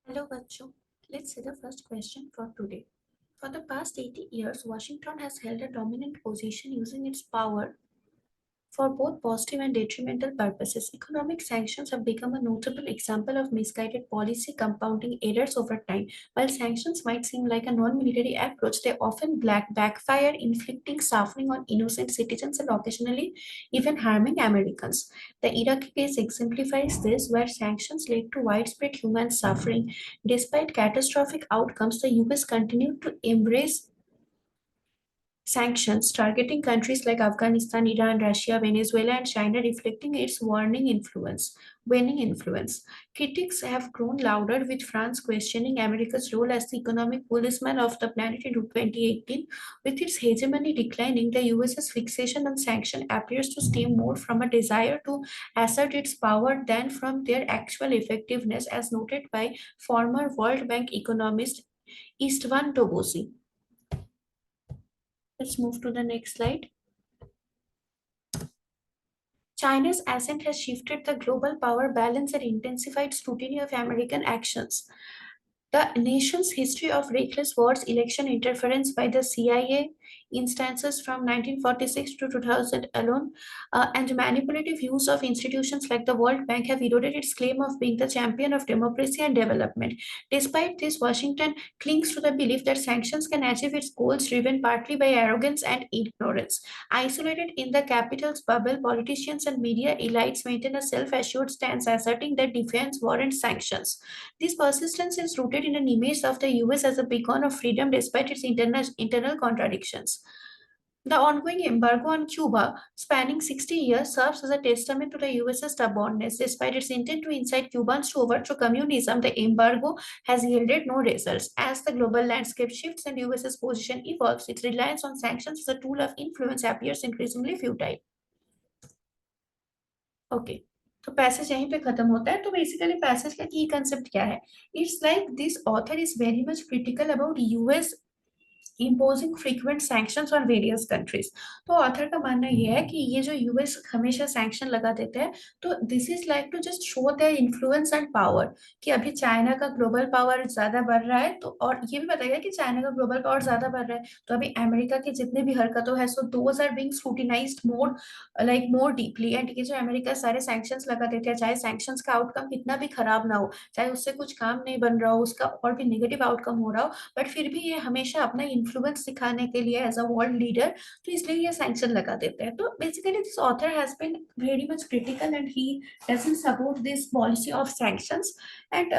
Hello, Bachu. Let's see the first question for today. For the past 80 years, Washington has held a dominant position using its power for both positive and detrimental purposes. Economic sanctions have become a notable example of misguided policy compounding errors over time. While sanctions might seem like a non military approach, they often backfire, inflicting suffering on innocent citizens and occasionally even harming Americans. The Iraqi case exemplifies this, where sanctions led to widespread human suffering. Despite catastrophic outcomes, the US continued to embrace sanctions targeting countries like Afghanistan, Iran, Russia, Venezuela, and China, reflecting its waning influence. Critics have grown louder, with France questioning America's role as the economic policeman of the planet in 2018. With its hegemony declining, the US's fixation on sanction appears to stem more from a desire to assert its power than from their actual effectiveness, as noted by former World Bank economist Istvan Tobosi. Let's move to the next slide. China's ascent has shifted the global power balance and intensified scrutiny of American actions. The nation's history of reckless wars, election interference by the CIA, instances from 1946 to 2000 alone, and manipulative use of institutions like the World Bank have eroded its claim of being the champion of democracy and development. Despite this, Washington clings to the belief that sanctions can achieve its goals, driven partly by arrogance and ignorance. Isolated in the capital's bubble, politicians and media elites maintain a self assured stance, asserting that defense warrants sanctions. This persistence is rooted in an image of the US as a beacon of freedom despite its internal contradictions. The ongoing embargo on Cuba, spanning 60 years, serves as a testament to the US's stubbornness. Despite its intent to incite Cubans to overthrow communism, the embargo has yielded no results. As the global landscape shifts and US's position evolves, its reliance on sanctions as a tool of influence appears increasingly futile. Okay, तो passage यहीं पे खत्म होता है. तो basically passage का की concept क्या है? It's like this author is very much critical about US imposing frequent sanctions on various countries. तो ऑथर का मानना यह है कि ये जो यूएस हमेशा सैंक्शन लगा देते हैं, तो this is like to just show their influence and power, कि अभी चाइना का ग्लोबल पावर ज्यादा बढ़ रहा है. तो और ये भी बताया कि चाइना का ग्लोबल पावर ज्यादा बढ़ रहा है, तो अभी अमेरिका की जितने भी हरकतों है, so those are being scrutinized more, like more deeply. And ये जो अमेरिका सारे सैंक्शंस लगा देते हैं, चाहे सैंक्शंस का आउटकम कितना भी खराब ना हो, चाहे उससे कुछ काम नहीं बन रहा हो, उसका और भी नेगेटिव आउटकम हो रहा हो, बट फिर भी ये हमेशा अपना इन्फ्लुएंस दिखाने के लिए एज अ वर्ल्ड लीडर, तो इसलिए ये सैंक्शन लगा देते हैं. तो basically this author has been very much critical and he doesn't support this policy of sanctions, and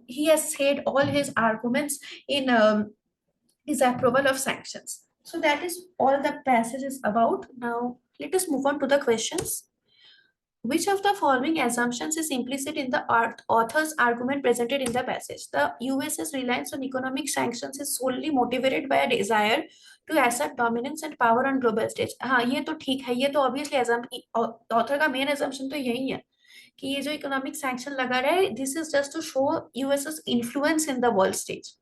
he has said all his arguments in his approval of sanctions. So that is all the passage is about. Now let us move on to the questions. Which of the following assumptions is implicit in the author's argument presented in the passage? The US's reliance on economic sanctions is solely motivated by a desire to assert dominance and power on global stage. हाँ, ये तो ठीक है, ये तो obviously author का main assumption तो यही है कि ये जो economic sanction लगा रहा है, this is just to show US's influence in the world stage.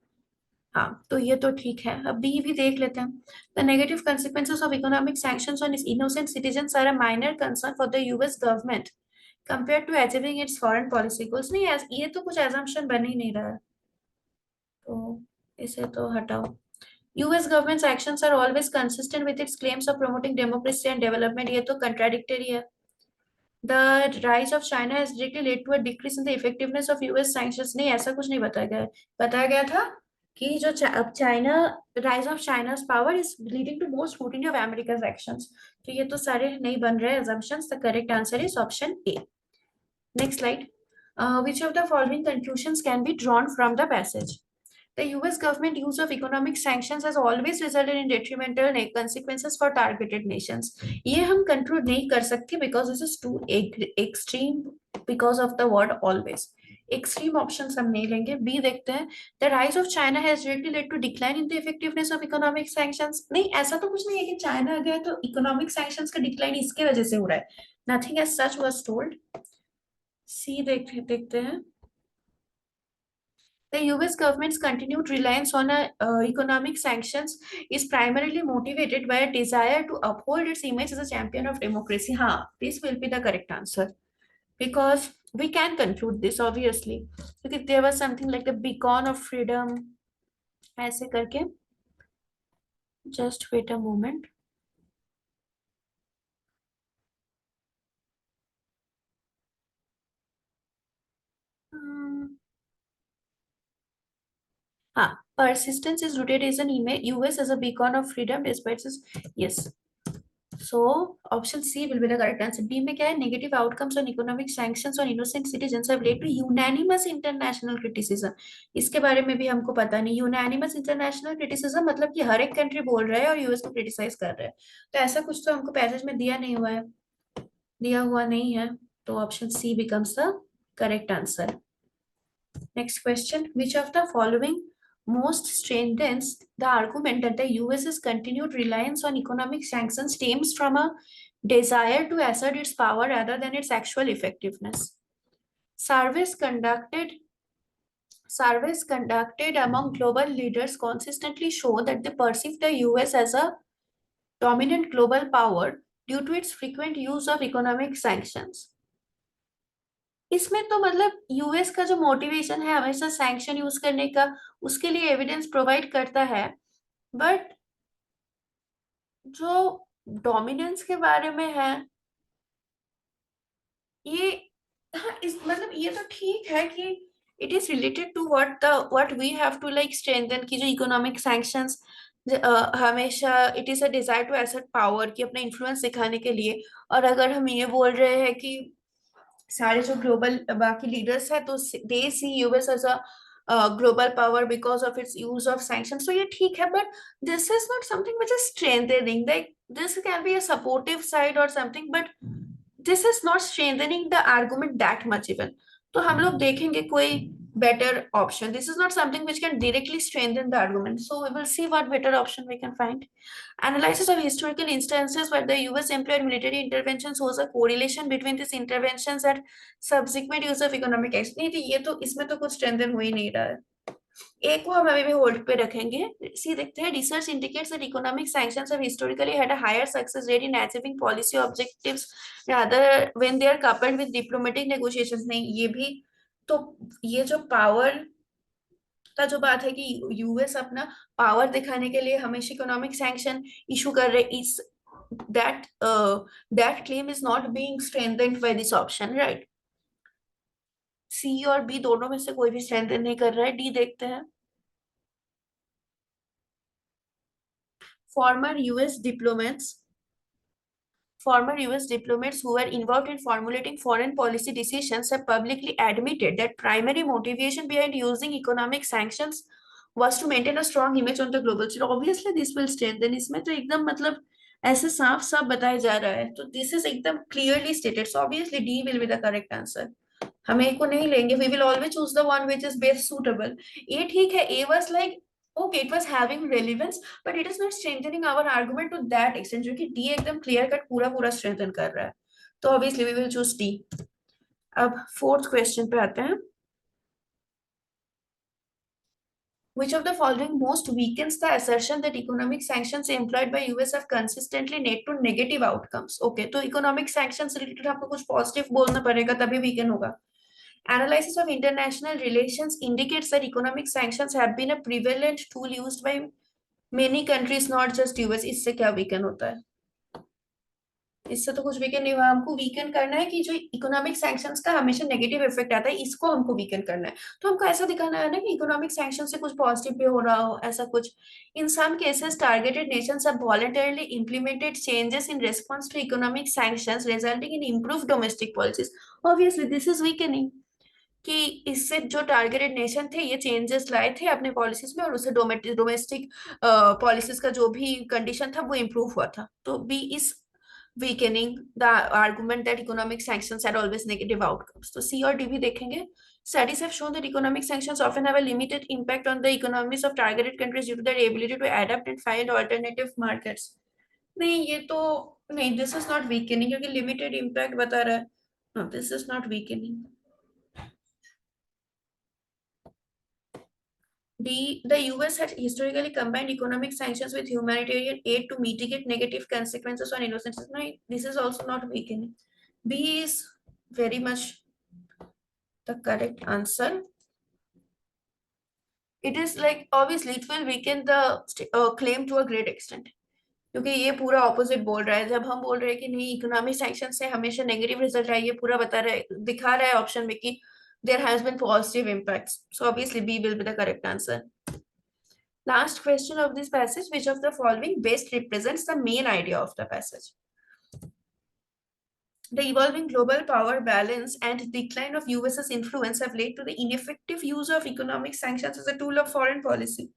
हाँ, तो ये तो ठीक है. अब बी भी देख लेते हैं. The negative consequences of economic sanctions on innocent citizens are a minor concern for the US government compared to achieving its foreign policy goals. नहीं, ये तो कुछ assumption बन ही नहीं रहा है, तो इसे तो हटाओ. US government's actions are always consistent with its claims of promoting democracy and development. ये तो contradictory है. The rise of China has directly led to a decrease in the effectiveness of US sanctions. नहीं, ऐसा कुछ नहीं बताया गया है. बताया गया था कि जो अब China, rise of China's power is leading to more scrutiny of America's actions. तो ये तो सारे नहीं बन रहे assumptions. The correct answer is option A. Next slide. Which of the following conclusions can be drawn from the passage? The US government use of economic sanctions has always resulted in detrimental consequences for targeted nations. ये हम conclude नहीं कर सकते because this is too extreme because of the word always. Extreme options हम नहीं लेंगे. B देखते हैं. The rise of China has directly led to decline in the effectiveness of economic sanctions. नहीं, ऐसा तो कुछ नहीं है कि चाइना आ गया तो economic sanctions का decline इसके वजह से हो रहा है. Nothing as such was told. C देखते हैं. The US government's continued reliance on economic sanctions is primarily motivated by a desire to uphold its image as a champion of democracy. हाँ, this will be the correct answer. Because We can conclude this obviously, क्योंकि there was something like the beacon of freedom ऐसे करके. Just wait a moment. Hmm. हाँ, persistence is rooted as an email US as a beacon of freedom despite its. Yes. So option C will be the correct answer. B में क्या है? Negative outcomes on economic sanctions on innocent citizens have led to unanimous international criticism. इसके बारे में भी हमको पता नहीं. Unanimous international criticism मतलब कि हर एक कंट्री बोल रहा है और यूएस को क्रिटिसाइज कर रहा है. तो ऐसा कुछ तो हमको पैसेज में दिया नहीं हुआ है, दिया हुआ नहीं है. तो option C becomes the correct answer. Next question. Which of the following most strengthens the argument that the US's continued reliance on economic sanctions stems from a desire to assert its power rather than its actual effectiveness? Surveys conducted Surveys conducted among global leaders consistently show that they perceive the US as a dominant global power due to its frequent use of economic sanctions. इसमें तो मतलब US का जो motivation है हमेशा sanction use करने का, उसके लिए एविडेंस प्रोवाइड करता है. बट जो डोमिनेंस के बारे में है ये, हाँ, इस मतलब ये तो ठीक है कि it is related to what we have to like strengthen की जो इकोनॉमिक सैंक्शंस हमेशा it is a desire to assert power की अपना इन्फ्लुएंस दिखाने के लिए. और अगर हम ये बोल रहे हैं कि सारे जो ग्लोबल बाकी लीडर्स है तो they see US as a global power because of its use of sanction. तो ये ठीक है but this is not something which is strengthening. Like this can be a supportive side और something but this is not strengthening the argument that much even. तो हम लोग देखेंगे कोई better option. This is not something which can directly strengthen the argument. So we will see what better option we can find. Analysis of historical instances where the US employed military intervention shows a correlation between these interventions and subsequent use of economic action. नहीं थी ये तो इसमें तो कुछ strengthen हो ही नहीं रहा है. एक को हम अभी भी होल्ड पे रखेंगे. सी देखते हैं. Research indicates that economic sanctions have historically had a higher success rate in achieving policy objectives rather when they are coupled with diplomatic negotiations. नहीं ये भी तो ये जो पावर का जो बात है कि यूएस अपना पावर दिखाने के लिए हमेशा इकोनॉमिक सैंक्शन इशू कर रहे इस that that claim is not being strengthened by this option, right? सी और बी दोनों में से कोई भी स्ट्रेंथन नहीं कर रहा है. डी देखते हैं. former us diplomats Former US diplomats who were involved in formulating foreign policy decisions have publicly admitted that primary motivation behind using economic sanctions was to maintain a strong image on the global stage. Obviously, this will strengthen. इसमें तो एकदम मतलब ऐसे साफ साफ बताया जा रहा है. तो this is एकदम clearly stated. So obviously D will be the correct answer. हम A को नहीं लेंगे. We will always choose the one which is best suitable. A ठीक है. A was like okay, it was having relevance, but it is not strengthening our argument to that extent. जो कि D एकदम clear cut पूरा पूरा strengthen कर रहा है. तो obviously we will choose D. अब fourth question पे आते हैं. Which of the following most weakens the assertion that economic sanctions employed by US have consistently led to negative outcomes? Okay, तो economic sanctions related हमको कुछ positive बोलना पड़ेगा तभी weaken होगा. Analysis of international relations indicates that economic sanctions have been a prevalent tool used by many countries, not just US. इससे क्या weaken होता है? इससे तो कुछ वीकन नहीं हुआ. हमको वीकन करना है कि जो इकोनॉमिक सैंक्शंस का हमेशा नेगेटिव इफेक्ट आता है इसको हमको वीकन करना है. तो हमको ऐसा दिखाना है ना कि इकोनॉमिक सैंक्शन से कुछ पॉजिटिव भी हो रहा हो ऐसा कुछ. In some cases targeted nations have voluntarily implemented changes in response to economic sanctions resulting in improved domestic policies. Obviously this is weakening कि इससे जो टारगेटेड नेशन थे ये चेंजेस लाए थे अपने पॉलिसीज में और उससे डोमेस्टिक पॉलिसीज का जो भी कंडीशन था वो इम्प्रूव हुआ था. तो B is weakening the argument that economic sanctions had always negative outcomes. So C or D भी देखेंगे. Studies have shown that economic sanctions often have a limited impact on the economies of targeted countries due to their ability to adapt and find alternative markets. नहीं ये तो नहीं. This is not weakening क्योंकि limited impact बता रहा है. No, this is not weakening. The US had historically combined economic sanctions with humanitarian aid to mitigate negative consequences on innocent citizens. No, this is also not weakening. B is very much the correct answer. It is like obviously it will weaken the claim to a great extent. क्योंकि ये पूरा opposite बोल रहा है, जब हम बोल रहे हैं कि नहीं इकोनॉमिक सैंक्शन से हमेशा नेगेटिव रिजल्ट है, ये पूरा बता रहा है, दिखा रहा है ऑप्शन में कि there has been positive impacts, so obviously B will be the correct answer. Last question of this passage, which of the following best represents the main idea of the passage? The evolving global power balance and decline of US's influence have led to the ineffective use of economic sanctions as a tool of foreign policy.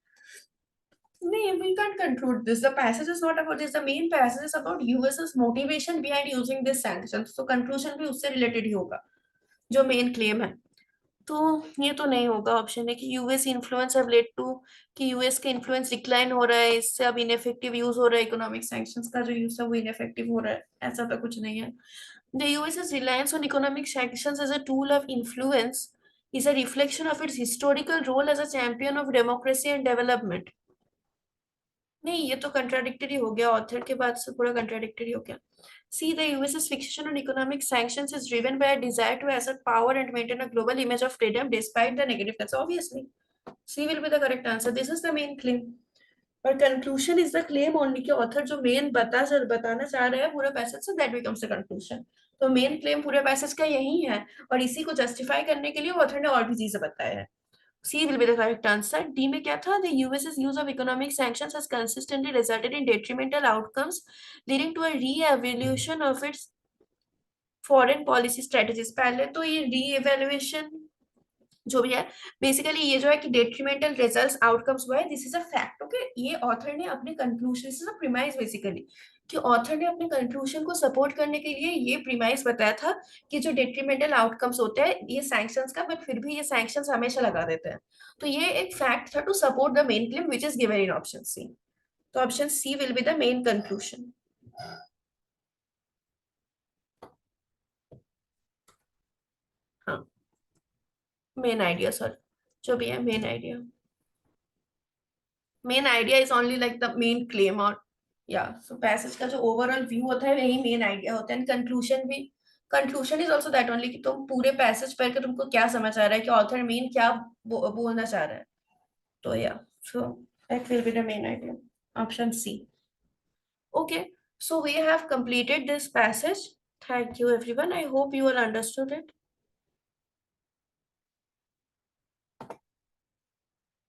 No, we can't conclude this. The passage is not about this. The main passage is about US's motivation behind using this sanctions. So conclusion भी उससे related ही होगा, जो main claim है. तो ये तो नहीं होगा. ऑप्शन है कि US influence have led to, कि यूएस का इन्फ्लुएंस डिक्लाइन हो रहा है, इससे अब इनफेक्टिव यूज हो रहा है, इकोनॉमिक सैंक्शंस का जो यूज है वो इनफेक्टिव हो रहा है. ऐसा तो कुछ नहीं है. The US's reliance on economic sanctions as a tool of influence is a reflection of its historical role as a champion of democracy and development. नहीं, ये तो कंट्राडिक्टरी हो गया, ऑथर के बाद से पूरा कंट्राडिक्टरी हो गया. See, the US's fixation on economic sanctions is driven by a desire to assert power and maintain a global image of freedom despite the negative cuts. Obviously, C will be the correct answer. This is the main claim. But conclusion is the claim only कि author जो main बताना चाह रहा है पूरा passage से, that becomes the conclusion. तो main claim पूरे passage का यही है, और इसी को justify करने के लिए author ने और भी चीजें बताया है. C will be the correct answer. D में क्या था? The US's use of economic sanctions has consistently resulted in detrimental outcomes, leading to a re-evaluation of its foreign policy strategies. पहले तो ये re-evaluation जो भी है, बेसिकली ये जो है कि डेट्रीमेंटल रिजल्ट्स आउटकम्स हुआ है, this is a fact. Okay, ये ऑथर ने अपने conclusion, this is a premise basically, कि ऑथर ने अपने कंक्लूजन को सपोर्ट करने के लिए ये प्रीमाइस बताया था कि जो डेट्रीमेंटल आउटकम्स होते हैं ये सैंक्शंस का, बट फिर भी ये सैंक्शंस हमेशा लगा देते हैं. तो ये एक फैक्ट था to support the main claim which is given in option C. तो option C will be the main conclusion. हाँ, मेन आइडिया, सॉरी, जो भी है main idea is only like the main claim. और या सो पैसेज का जो ओवरऑल व्यू होता है वही मेन आइडिया होता है. कंक्लूजन भी, conclusion is also that only कि तुम पूरे पैसेज पढ़ के तुमको क्या समझ आ रहा है, कि ऑथर मेन क्या बोलना चाह रहा है. तो या so that will be the main idea. Option C. Okay, so we have completed this passage. Thank you everyone. I hope you all understood it.